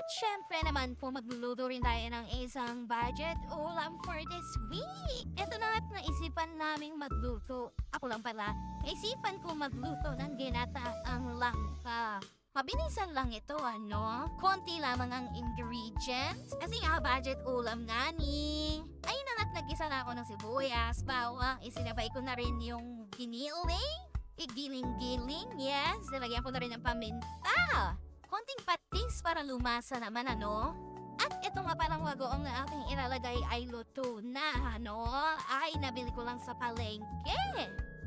At syempre naman po magluluto rin tayo ng isang budget ulam for this week. Ito na at naisipan naming magluto. Ako lang pala, naisipan ko magluto ng ginataang langka. Mabilisan lang ito, ano? Konti lamang ang ingredients. Kasi nga, budget ulam nga ni. Ayun na nga't nag-isa na ako ng sibuyas, bawang. Isinabay ko na rin yung giniling. Igiling-giling, yes. Nilagyan ko na rin ng paminta. Konting patis para lumasa naman, ano? At ito nga palang wagoong na aking ilalagay ay luto na, ano? Ay, nabili ko lang sa palengke.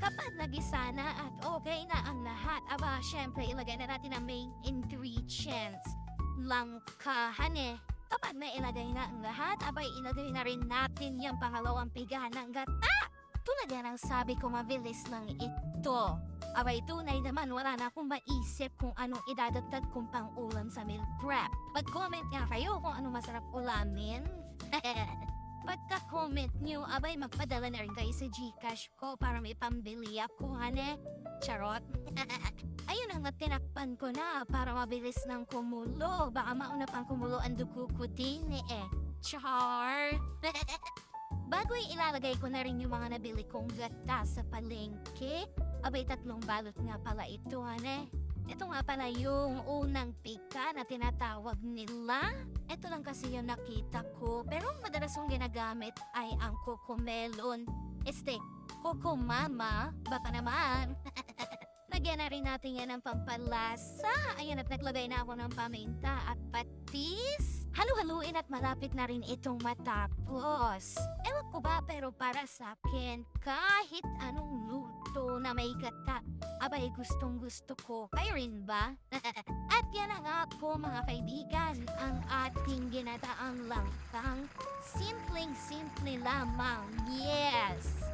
Kapag nagisa na at okay na ang lahat, aba, syempre, ilagay na natin ang main ingredients. Langkahan eh. Kapag nailagay na ang lahat, abay, ilagay na rin natin yung pangalawang piga ng gata. Tulad yan ang sabi ko, mabilis lang ito. Abay, tunay naman, wala na akong maisip kung anong idadagdag kong pang-ulam sa meal prep. Mag-comment nga kayo kung anong masarap ulamin. Pagka-comment nyo, abay, magpadala na rin kayo sa Gcash ko para may pambili ako, hane. Charot. Ayun ang tinakpan ko na para mabilis ng kumulo. Baka mauna pang kumulo ang dugo ko din eh. Char! Bago ilalagay ko na rin yung mga nabili kong gata sa palengke, abay 3 balot nga pala ito, hane. Ito nga pala yung unang pika na tinatawag nila. Ito lang kasi yung nakita ko. Pero madalas yung ginagamit ay ang cocomelon. Coco mama, baka naman. Lagyan na rin natin yan ng pampalasa. Ayan at naglagay na ako ng paminta at patis. Halu-haluin at malapit na rin itong matapos. Ewan ko ba pero para sa akin, kahit anong luto na may gata, abay gustong gusto ko. Kayo rin ba? At yan na nga po mga kaibigan, ang ating ginataang langkang. Simpleng-simple lamang, yes!